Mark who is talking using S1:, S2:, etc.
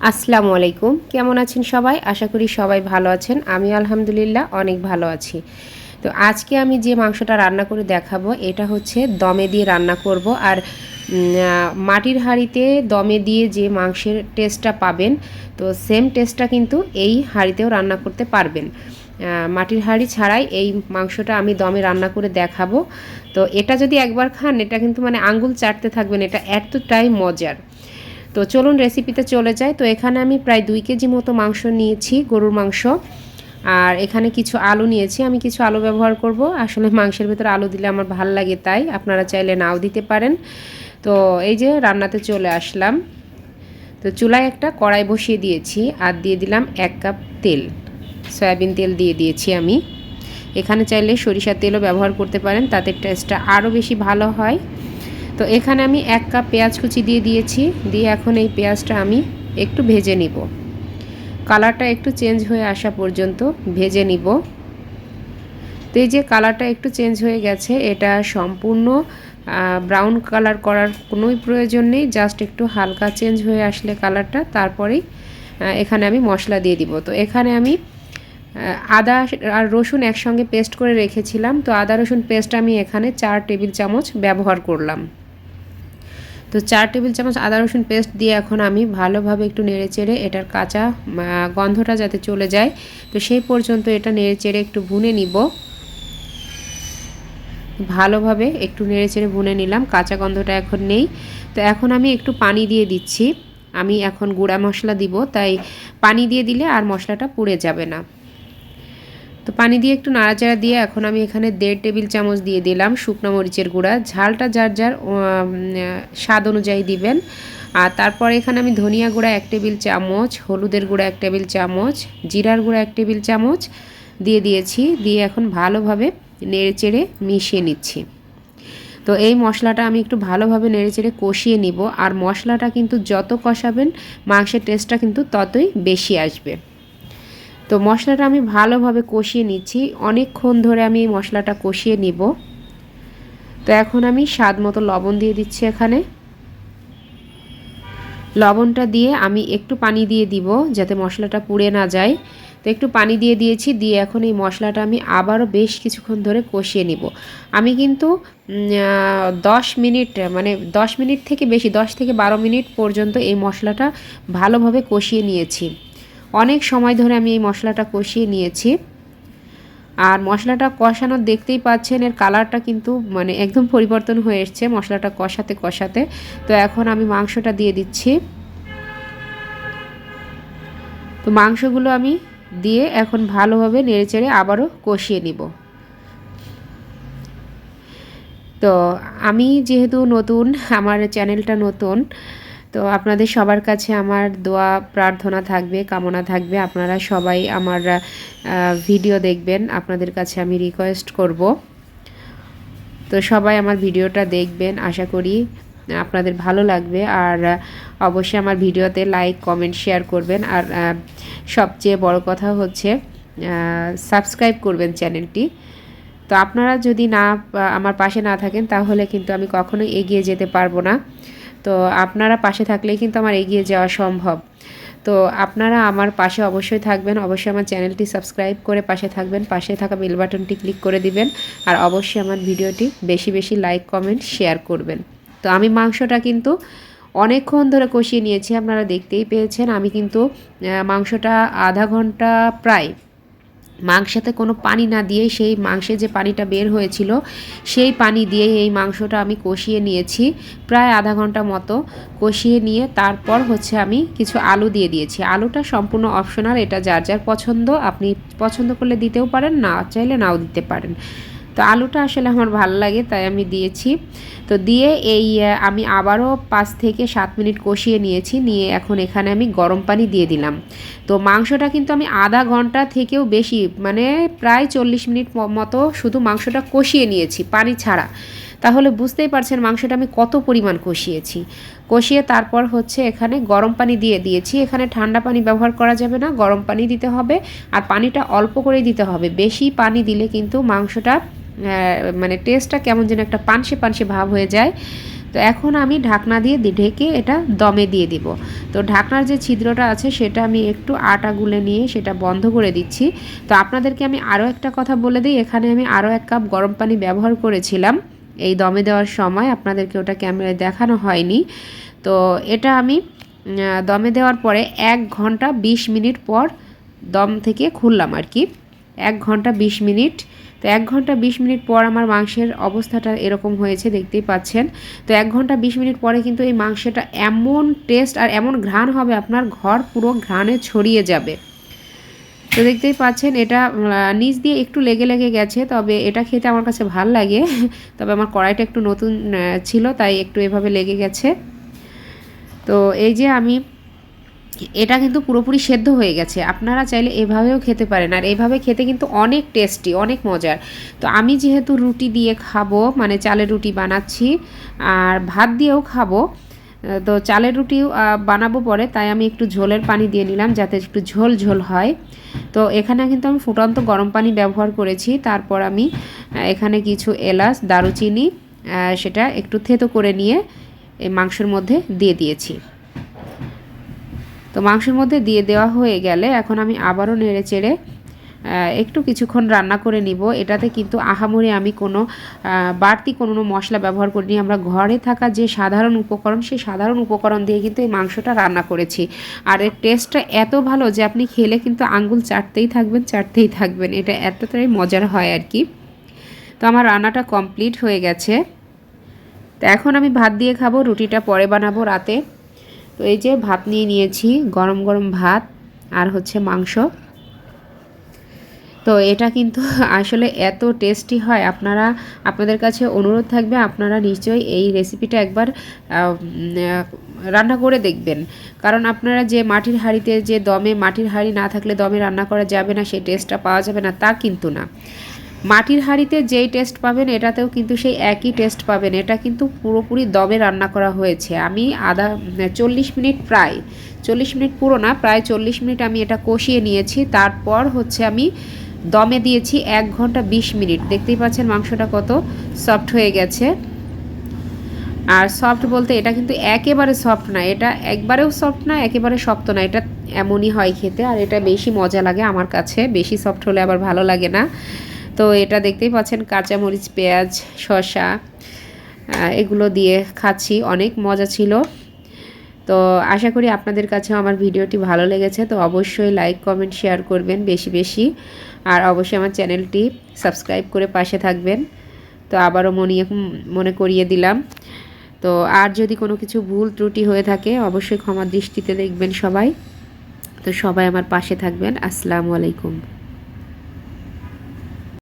S1: আসসালামু আলাইকুম। কেমন আছেন সবাই? আশা করি সবাই ভালো আছেন। আমি আলহামদুলিল্লাহ অনেক ভালো আছি। তো আজকে আমি যে মাংসটা রান্না করে দেখাবো এটা হচ্ছে দমে দিয়ে রান্না করব। আর মাটির হাঁড়িতে দমে দিয়ে যে মাংসের টেস্টটা পাবেন, তো সেম টেস্টটা কিন্তু এই হাঁড়িতেও রান্না করতে পারবেন। মাটির হাঁড়ি ছাড়াই এই মাংসটা আমি দমে রান্না করে দেখাবো। তো এটা যদি একবার খান, এটা কিন্তু মানে আঙ্গুল চাটতে থাকবেন, এটা এতটাই মজার। তো চলুন রেসিপিতে চলে যাই। তো এখানে আমি প্রায় 2 কেজি মতো মাংস নিয়েছি, গরুর মাংস। আর এখানে কিছু আলু নিয়েছি, আমি কিছু আলু ব্যবহার করব। আসলে মাংসের ভিতরে আলু দিলে আমার ভাল লাগে, তাই আপনারা চাইলে নাও দিতে পারেন। তো এই যে রান্নাতে চলে আসলাম। তো চুলায় একটা কড়াই বসিয়ে দিয়েছি আর দিয়ে দিলাম 1 কাপ তেল, সয়াবিন তেল দিয়ে দিয়েছি আমি। এখানে চাইলে সরিষার তেলও ব্যবহার করতে পারেন, তাতে টেস্টটা আরও বেশি ভালো হয়। তো এখানে আমি 1 কাপ পেঁয়াজ কুচি দিয়ে দিয়েছি, দিয়ে এখন এই পেঁয়াজটা আমি একটু ভেজে নিব। কালারটা একটু চেঞ্জ হয়ে আসা পর্যন্ত ভেজে নিব। তো এই যে কালারটা একটু চেঞ্জ হয়ে গেছে, এটা সম্পূর্ণ ব্রাউন কালার করার কোনোই প্রয়োজন নেই, জাস্ট একটু হালকা চেঞ্জ হয়ে আসলে কালারটা, তারপরেই এখানে আমি মশলা দিয়ে দিব। তো এখানে আমি আদা আর রসুন একসঙ্গে পেস্ট করে রেখেছিলাম, তো আদা রসুন পেস্ট আমি এখানে 4 টেবিল চামচ ব্যবহার করলাম। তো 4 টেবিল চামচ আদা রসুন পেস্ট দিয়ে এখন আমি ভালোভাবে একটু নেড়েচেড়ে এটার কাঁচা গন্ধটা যাতে চলে যায়, তো সেই পর্যন্ত এটা নেড়েচেড়ে একটু ভুনে নিব। ভালোভাবে একটু নেড়েচেড়ে ভুনে নিলাম, কাঁচা গন্ধটা এখন নেই। তো এখন আমি একটু পানি দিয়ে দিচ্ছি। আমি এখন গুঁড়া মশলা দিব, তাই পানি দিয়ে দিলে আর মশলাটা পুড়ে যাবে না। তো পানি দিয়ে একটু নাড়াচাড়া দিয়ে এখন আমি এখানে 1.5 টেবিল চামচ দিয়ে দিলাম শুকনো মরিচের গুঁড়া। ঝালটা যার যার স্বাদ অনুযায়ী দিবেন। আর তারপর এখানে আমি ধনিয়া গুঁড়া 1 টেবিল চামচ, হলুদের গুঁড়া 1 টেবিল চামচ, জিরার গুঁড়া 1 টেবিল চামচ দিয়ে দিয়েছি। দিয়ে এখন ভালোভাবে নেড়েচেড়ে মিশিয়ে নিচ্ছি। তো এই মশলাটা আমি একটু ভালোভাবে নেড়েচেড়ে কষিয়ে নিব। আর মশলাটা কিন্তু যত কষাবেন মাংসের টেস্টটা কিন্তু ততই বেশি আসবে। তো মশলাটা আমি ভালোভাবে কষিয়ে নিচ্ছি, অনেকক্ষণ ধরে আমি এই মশলাটা কষিয়ে নিব। তো এখন আমি স্বাদ মতো লবণ দিয়ে দিচ্ছি এখানে। লবণটা দিয়ে আমি একটু পানি দিয়ে দিব যাতে মশলাটা পুড়ে না যায়। তো একটু পানি দিয়ে দিয়েছি, দিয়ে এখন এই মশলাটা আমি আবারও বেশ কিছুক্ষণ ধরে কষিয়ে নিব। আমি কিন্তু 10 মিনিট, মানে 10 মিনিট থেকে বেশি, 10 থেকে 12 মিনিট পর্যন্ত এই মশলাটা ভালোভাবে কষিয়ে নিয়েছি। অনেক সময় ধরে আমি এই মশলাটা কষিয়ে নিয়েছি। আর মশলাটা কষানো দেখতেই পাচ্ছেন, এর কালারটা কিন্তু মানে একদম পরিবর্তন হয়ে এসছে মশলাটা কষাতে কষাতে। তো এখন আমি মাংসটা দিয়ে দিচ্ছি। তো মাংসগুলো আমি দিয়ে এখন ভালোভাবে নেড়েচেড়ে আবারও কষিয়ে নিব। তো আমি যেহেতু নতুন, আমার চ্যানেলটা নতুন, তো আপনাদের সবার কাছে আমার দোয়া প্রার্থনা থাকবে, কামনা থাকবে আপনারা সবাই আমার ভিডিও দেখবেন, আপনাদের কাছে আমি রিকোয়েস্ট করব। তো সবাই আমার ভিডিওটা দেখবেন, আশা করি আপনাদের ভালো লাগবে। আর অবশ্যই আমার ভিডিওতে লাইক কমেন্ট শেয়ার করবেন। আর সবচেয়ে বড় কথা হচ্ছে সাবস্ক্রাইব করবেন চ্যানেলটি। তো আপনারা যদি আমার পাশে না থাকেন তাহলে কিন্তু আমি কখনোই এগিয়ে যেতে পারবো না। তো আপনারা পাশে থাকলেই কিন্তু আমার এগিয়ে যাওয়া সম্ভব। তো আপনারা আমার পাশে অবশ্যই থাকবেন, অবশ্যই আমার চ্যানেলটি সাবস্ক্রাইব করে পাশে থাকবেন, পাশে থাকা বেল বাটনটি ক্লিক করে দিবেন। আর অবশ্যই আমার ভিডিওটি বেশি বেশি লাইক কমেন্ট শেয়ার করবেন। তো আমি মাংসটা কিন্তু অনেকক্ষণ ধরে কষিয়ে নিয়েছি, আপনারা দেখতেই পেয়েছেন। আমি কিন্তু মাংসটা আধা ঘন্টা প্রায় মাংসতে কোনো পানি না দিয়ে, সেই মাংসে যে পানিটা বের হয়েছিল সেই পানি দিয়ে এই মাংসটা আমি কষিয়ে নিয়েছি প্রায় আধা ঘন্টা মতো। কষিয়ে নিয়ে তারপর হচ্ছে আমি কিছু আলু দিয়ে দিয়েছি। আলুটা সম্পূর্ণ অপশনাল, এটা যার যার পছন্দ, আপনি পছন্দ করলে দিতেও পারেন, না চাইলে নাও দিতে পারেন। তো আলুটা আসলে আমার ভালো লাগে তাই আমি দিয়েছি। তো দিয়ে এই আমি আবারও 5 থেকে 7 মিনিট কষিয়ে নিয়েছি। নিয়ে এখন এখানে আমি গরম পানি দিয়ে দিলাম। তো মাংসটা কিন্তু আমি আধা ঘন্টা থেকেও বেশি, মানে প্রায় 40 মিনিট মতো শুধু মাংসটা কষিয়ে নিয়েছি পানি ছাড়া। তাহলে বুঝতেই পারছেন মাংসটা আমি কত পরিমাণ কষিয়েছি। কষিয়ে তারপর হচ্ছে এখানে গরম পানি দিয়ে দিয়েছি। এখানে ঠান্ডা পানি ব্যবহার করা যাবে না, গরম পানি দিতে হবে। আর পানিটা অল্প করেই দিতে হবে, বেশি পানি দিলে কিন্তু মাংসটা মানে টেস্টটা কেমন যেন একটা পানসে পানসে ভাব হয়ে যায়। তো এখন আমি ঢাকনা দিয়ে ঢেকে এটা দমে দিয়ে দিব। তো ঢাকনার যে ছিদ্রটা আছে সেটা আমি একটু আটা গুলে নিয়ে সেটা বন্ধ করে দিচ্ছি। তো আপনাদেরকে আমি আরও একটা কথা বলে দিই, এখানে আমি আরও 1 কাপ গরম পানি ব্যবহার করেছিলাম এই দমে দেওয়ার সময়, আপনাদেরকে ওটা ক্যামেরায় দেখানো হয়নি। তো এটা আমি দমে দেওয়ার পরে 1 ঘন্টা 20 মিনিট পর দম থেকে খুললাম আর কি, 1 ঘন্টা 20 মিনিট। তো 1 ঘন্টা 20 মিনিট পর আমার মাংসের অবস্থাটা এরকম হয়েছে, দেখতেই পাচ্ছেন। তো 1 ঘন্টা 20 মিনিট পরে কিন্তু এই মাংসটা এমন টেস্ট আর এমন ঘ্রাণ হবে, আপনার ঘর পুরো ঘ্রাণে ছড়িয়ে যাবে। তো দেখতেই পাচ্ছেন এটা নিচ দিয়ে একটু লেগে লেগে গেছে, তবে এটা খেতে আমার কাছে ভাল লাগে। তবে আমার কড়াইটা একটু নতুন ছিল, তাই একটু এভাবে লেগে গেছে। তো এই যে আমি এটা কিন্তু পুরোপুরি সেদ্ধ হয়ে গেছে, আপনারা চাইলে এভাবেও খেতে পারেন, আর এইভাবে খেতে কিন্তু অনেক টেস্টি, অনেক মজার। তো আমি যেহেতু রুটি দিয়ে খাবো, মানে চালের রুটি বানাচ্ছি আর ভাত দিয়েও খাবো, তো চালের রুটিও বানাবো পরে, তাই আমি একটু ঝোলের পানি দিয়ে নিলাম যাতে একটু ঝোল ঝোল হয়। তো এখানে কিন্তু আমি ফুটন্ত গরম পানি ব্যবহার করেছি, তারপর আমি এখানে কিছু এলাচ দারুচিনি সেটা একটু থেতো করে নিয়ে এই মাংসের মধ্যে দিয়ে দিয়েছি। তো মাংসের মধ্যে দিয়ে দেওয়া হয়ে গেলে এখন আমি আবারও নেড়ে চেড়ে একটু কিছুক্ষণ রান্না করে নিব। এটাতে কিন্তু আহামরি আমি কোনো বাড়তি কোনো মশলা ব্যবহার করিনি, আমরা ঘরে থাকা যে সাধারণ উপকরণ, সেই সাধারণ উপকরণ দিয়ে কিন্তু এই মাংসটা রান্না করেছি। আর এর টেস্টটা এত ভালো যে আপনি খেলে কিন্তু আঙ্গুল চাটতেই থাকবেন, এটা এতটাই মজার হয় আর কি। তো আমার রান্নাটা কমপ্লিট হয়ে গেছে। তো এখন আমি ভাত দিয়ে খাবো, রুটিটা পরে বানাবো রাতে। তো এই যে ভাত নিয়ে নিয়েছি, গরম গরম ভাত আর হচ্ছে মাংস। তো এটা কিন্তু আসলে এত টেস্টি হয়, আপনাদের কাছে অনুরোধ থাকবে আপনারা নিশ্চয়ই এই রেসিপিটা একবার রান্না করে দেখবেন। কারণ আপনারা যে মাটির হাঁড়িতে যে দমে, মাটির হাঁড়ি না থাকলে দমে রান্না করা যাবে না, সেই টেস্টটা পাওয়া যাবে না, তা কিন্তু না। মাটির হাঁড়িতে যেই টেস্ট পাবেন এটাতেও কিন্তু সেই একই টেস্ট পাবেন। এটা কিন্তু পুরোপুরি দমে রান্না করা হয়েছে। আমি 40 মিনিট, প্রায় 40 মিনিট পুরো না, প্রায় 40 মিনিট আমি এটা কষিয়ে নিয়েছি। তারপর হচ্ছে আমি দমে দিয়েছি 1 ঘন্টা 20 মিনিট। দেখতেই পাচ্ছেন মাংসটা কত সফট হয়ে গেছে। আর সফট বলতে এটা কিন্তু একেবারে সফট না, এটা একবারেও সফট না, একেবারে শক্ত না, এটা এমনই হয় খেতে। আর এটা বেশি মজা লাগে আমার কাছে, বেশি সফট হলে আবার ভালো লাগে না। তো এটা দেখতেই পাচ্ছেন কাঁচামরিচ, পেঁয়াজ, শসা এগুলো দিয়ে খাচ্ছি, অনেক মজা ছিল। তো আশা করি আপনাদের কাছেও আমার ভিডিওটি ভালো লেগেছে। তো অবশ্যই লাইক কমেন্ট শেয়ার করবেন বেশি বেশি, আর অবশ্যই আমার চ্যানেলটি সাবস্ক্রাইব করে পাশে থাকবেন। তো আবারও মনে করিয়ে দিলাম। তো আর যদি কোনো কিছু ভুল ত্রুটি হয়ে থাকে অবশ্যই ক্ষমার দৃষ্টিতে দেখবেন সবাই। তো সবাই আমার পাশে থাকবেন। আসসালামু আলাইকুম।